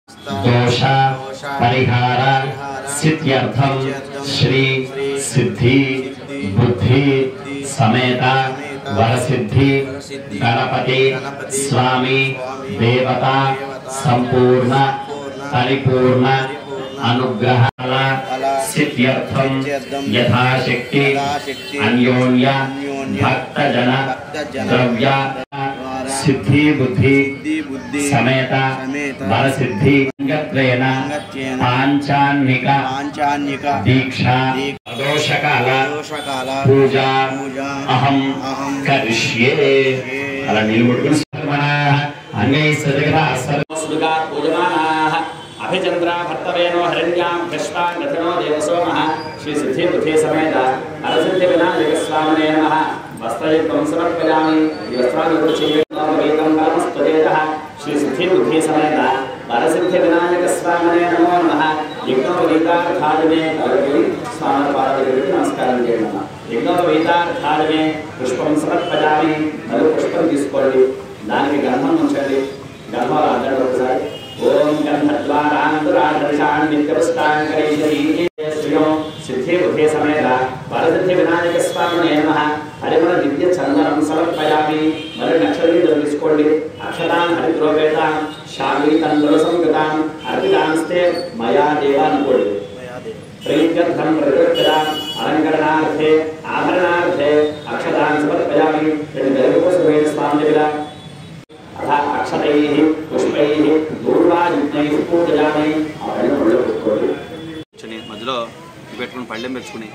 दोष परिहार सिद्ध्यर्थम श्री सिद्धि बुद्धि समेत वरसिद्धि गणपति स्वामी देवता संपूर्ण परिपूर्ण अनुग्रह सिद्ध्यर्थम यथाशक्ति अन्योन्य भक्तजन द्रव्य सिद्धि बुद्धि समेत वरसिद्धि पांचान्निक दीक्षा दोषकाल पूजा अहम करिष्ये अला निलमुट्टुकुनि अंगै सदगदा सर्वसुगा पूजमानाः अभिचंद्रा भर्तवेनो हरिण्यां पुष्पान्नथनो देवसोमः श्री सिद्धि बुद्धि समेत वरसिद्धि विनायक स्वामिने नमः वस्त्रयुक्तं समर्पयामि वस्त्रानुगच्छेयं परमस्तुतेजः श्री सिद्धि बुद्धि समेत वरसिद्धि विनायक स्वामिने नमो नमः यज्ञोपवीतार्थाय मे स्वामी पादयोः नमस्कारं చేయండి యజ్ఞోపवीतार्थाय मे పుష్పం సమర్పయామి మరియు పుష్పం తీసుకోండి దానికి గంధం ఉంచండి గంధం రాండి ఒకసారి ओम गंधद्वारांतराधर्षान् नित्यपुष्टांकरीश्वरी श्रियो सिद्धि बुद्धि समेत वरसिद्धि विनायक स्वामिने नमः हरिमल दिव्य चंदनं समर्पयामि मर नक्षत्री दर्शिकोंडि अक्षतान् हरिद्रोपेतान् शामी तंद्रसंगतान् अर्पितांस्ते मया देवानुकोडि प्रीत्यर्थं प्रतिगृह्यताम् अलंकरणार्थे आभरणार्थे अक्षतान् समर्पयामि देवकोसमेत स्वामिने अक्षतैः पुष्पैः दूर्वायुक्तैः पूजयामि मध्य पेट्कुनि पళ్ళెం పెట్టుకుని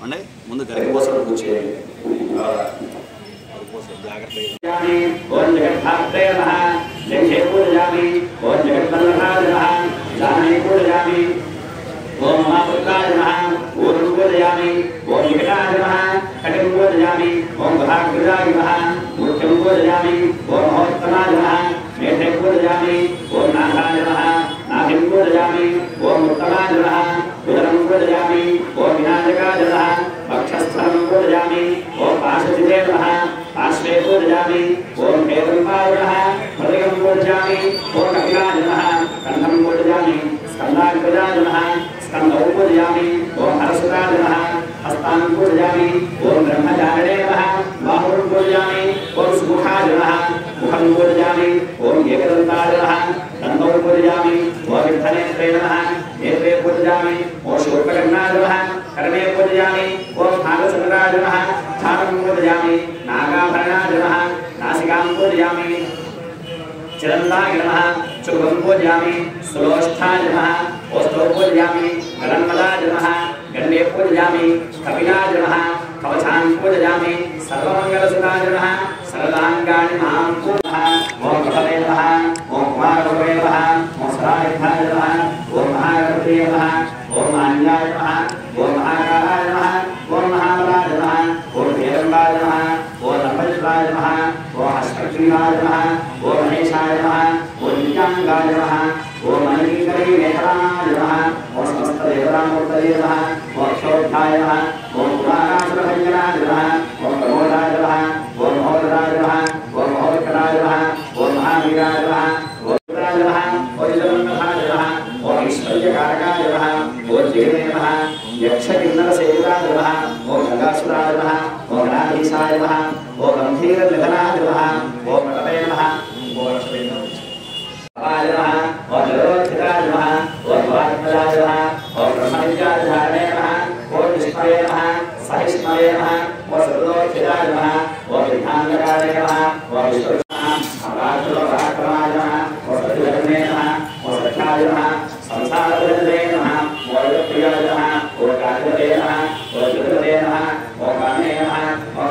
అంటే ముందు గరికి కోసం కూర్చోండి ఓం జగద్ధాత్రే నమః జంఘే పూజయామి ఓం జగద్వల్లభాయ నమః జానే పూజయామి ఓం మహాపుత్రాయ నమః ఊర్ధ్వం పూజయామి ఓం వికటాయ నమః కటిం పూజయామి ఓం మహాగ్రజాయ నమః ముఖ్యం పూజయామి ఓం మహోత్తమాయ నమః మేధే పూజయామి ఓం నాథాయ నమః నాభిం పూజయామి ఓం ఉత్తమాయ నమః ఉదరం పూజయామి ఓం వినాయకాయ నమః వక్షస్థలం పూజయామి ఓం పాశచితే నమః పార్శ్వే పూజయామి ఓం హేరంబాయ నమః హృదయం పూజయామి ఓం కపిలాయ నమః కంఠం పూజయామి స్కందాగ్రజాయ నమః स्कंदौ पूजयामि ओम हरसुताय नमः हस्तान् पूजयामि ओम ब्रह्मचारिणे नमः बाहुं पूजयामि ओम सुमुखाय नमः मुखं पूजयामि ओम एकदन्ताय नमः दन्तौ पूजयामि ओम विठ्ठलेन्द्रे नमः नेत्रे पूजयामि ओम शूर्पकर्णाय नमः कर्णे पूजयामि ओम भागचन्द्राय नमः छानं पूजयामि नागाभरणाय नमः नासिकां पूजयामि चिरन्दाय नमः चुम्बं पूजयामि सुलोष्ठाय नमः ओष्ठौ पूजयामि गणन्मदाय नमः गण्डे पूजयामि कपिलाय नमः कवचान् पूजयामि सर्वमङ्गलसुताय नमः सर्वाङ्गानि मां पूजः ओम गणपतये नमः ओम कुमारगुरवे नमः ओम सदाशिवाय नमः ओम महागणपतये नमः ओम मान्याय नमः ओम महाकालाय नमः ओम महाबलाय नमः ओम हेरम्बाय नमः ओम लम्बोदराय नमः ओम हस्तक्षीणाय नमः ओम महेशाय नमः ओम नित्याङ्गाय नमः ओम अनलीकरी नेत्राय नमः ओम समस्तदेवतामूर्तये नमः ओम क्षोभ्याय नमः ओम पुराणासुरभञ्जनाय नमः ओम प्रमोदाय नमः ओम महोदराय नमः ओम महोत्कराय नमः ओम महावीराय नमः ओम रुद्राय नमः ओम जगन्नाथाय नमः ओम ऐश्वर्यकारकाय नमः ओम जगने नमः यक्षकिन्नरसेविताय नमः ओम गंगासुराय नमः ओम गणाधीशाय नमः ओम गंभीरनिधनाय नमः ओम पटवे नमः ओम लक्ष्मी नमः नमः ओम जलोत्थिताय नमः ओम भवात्मजाय नमः ओम ब्रह्मविद्याय धारणे नमः ओम विष्णवे नमः सहिष्णवे नमः ओम सर्वोत्थिताय नमः ओम विद्याङ्गकाय नमः ओम विष्णुनाम अमराजोपराक्रमाय नमः ओम सत्यधर्मे नमः ओम सत्याय नमः संसारधर्मे नमः ओम प्रियाय नमः ओम कालिदते नमः ओम जगदते नमः ओम कामे नमः ओम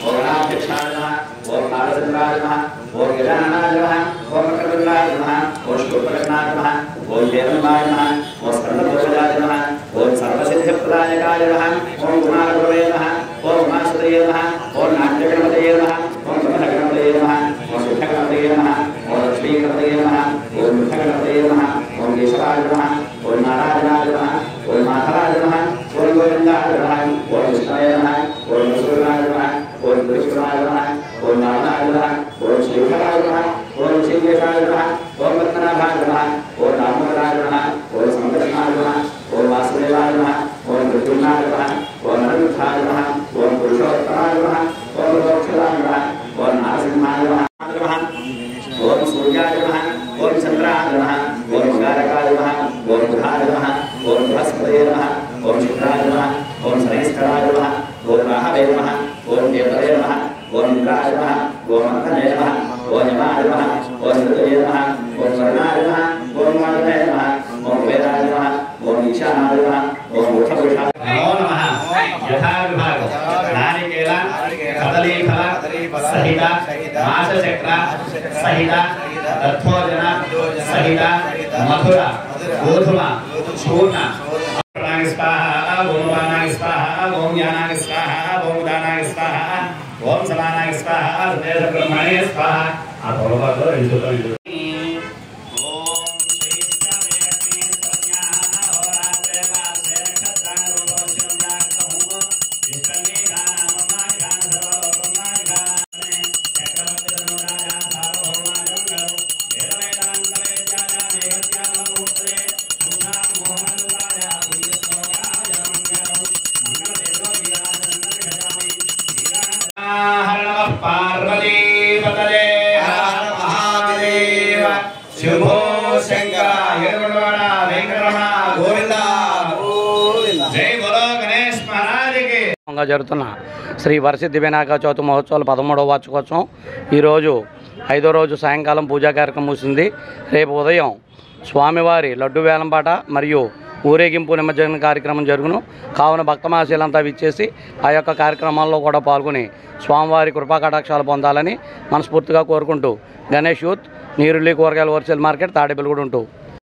ओम नाभिक्षाय नमः ओम नारचन्द्राय नमः ओम गजाननाय नमः ओम मकरकुण्डाय नमः ओम शूर्पकर्णाय नमः ओम हेरम्बाय नमः ओम स्कन्दपूर्वजाय नमः ओम सर्वसिद्धिप्रदायकाय नमः ओम कुमारगुरवे नमः ओम उमासुतये नमः ओम नाट्यगणपतये नमः ओम कमलगणपतये नमः ओम सिद्धगणपतये नमः ओम लक्ष्मीगणपतये नमः ओम बुद्धगणपतये नमः ओम केशवाय नमः ओम नारायणाय नमः ओम माधवाय नमः ओम गोविन्दाय नमः ओम विष्णवे नमः ओम वसुदेवाय नमः ओम कृष्णाय नमः ओम नारायणाय नमः ओम श्रीधराय नमः ओम श्रीकेशाय नमः ओम पद्मनाभाय नमः ओम नमः ओम कारकाय नमः ओम बुधाय नमः ओम बृहस्पतये नमः ओम शुक्राय नमः ओम शनैश्चराय नमः ओम राहवे नमः ओम देवये नमः ओम इंद्राय नमः ओम अंकने नमः ओम यमाय नमः ओम ऋतये नमः ओम वर्णाय नमः ओम वायुवे नमः ओम वेदाय नमः ओम ईशानाय नमः ओम वृषभुषाय नमो नमः यथा विभाग नारिकेल कदली फल सहित मासचक्र सहित दत्तोजन सहित मधुर गोधूम चूर्ण स्वाहा ओम वानाय स्वाहा ओम ज्ञानाय स्वाहा ओम दानाय स्वाहा ओम समानाय स्वाहा देव ब्रह्मणे स्वाहा अपोलो इंदु జరుగుతున్న శ్రీ వరసిద్ధి వినాయక చవితి మహోత్సవాలు 13వ వార్షికోత్సవం ఈరోజు 5వ రోజు సాయంకాలం పూజా కార్యక్రమం ముగిసింది. రేపు ఉదయం స్వామివారి లడ్డు వేలంపాట మరియు ఊరేగింపు నిమజ్జన కార్యక్రమం జరుగును. కావున భక్తమాశీలంతా విచ్చేసి ఆ యొక్క కార్యక్రమాల్లో కూడా పాల్గొని స్వామివారి కృపా కటాక్షాలు పొందాలని మనస్ఫూర్తిగా కోరుకుంటూ గణేష్ యూత్ నీరుల్లి కూరగాయల హోల్సేల్ మార్కెట్ తాడేపల్లిగూడ ఉంటూ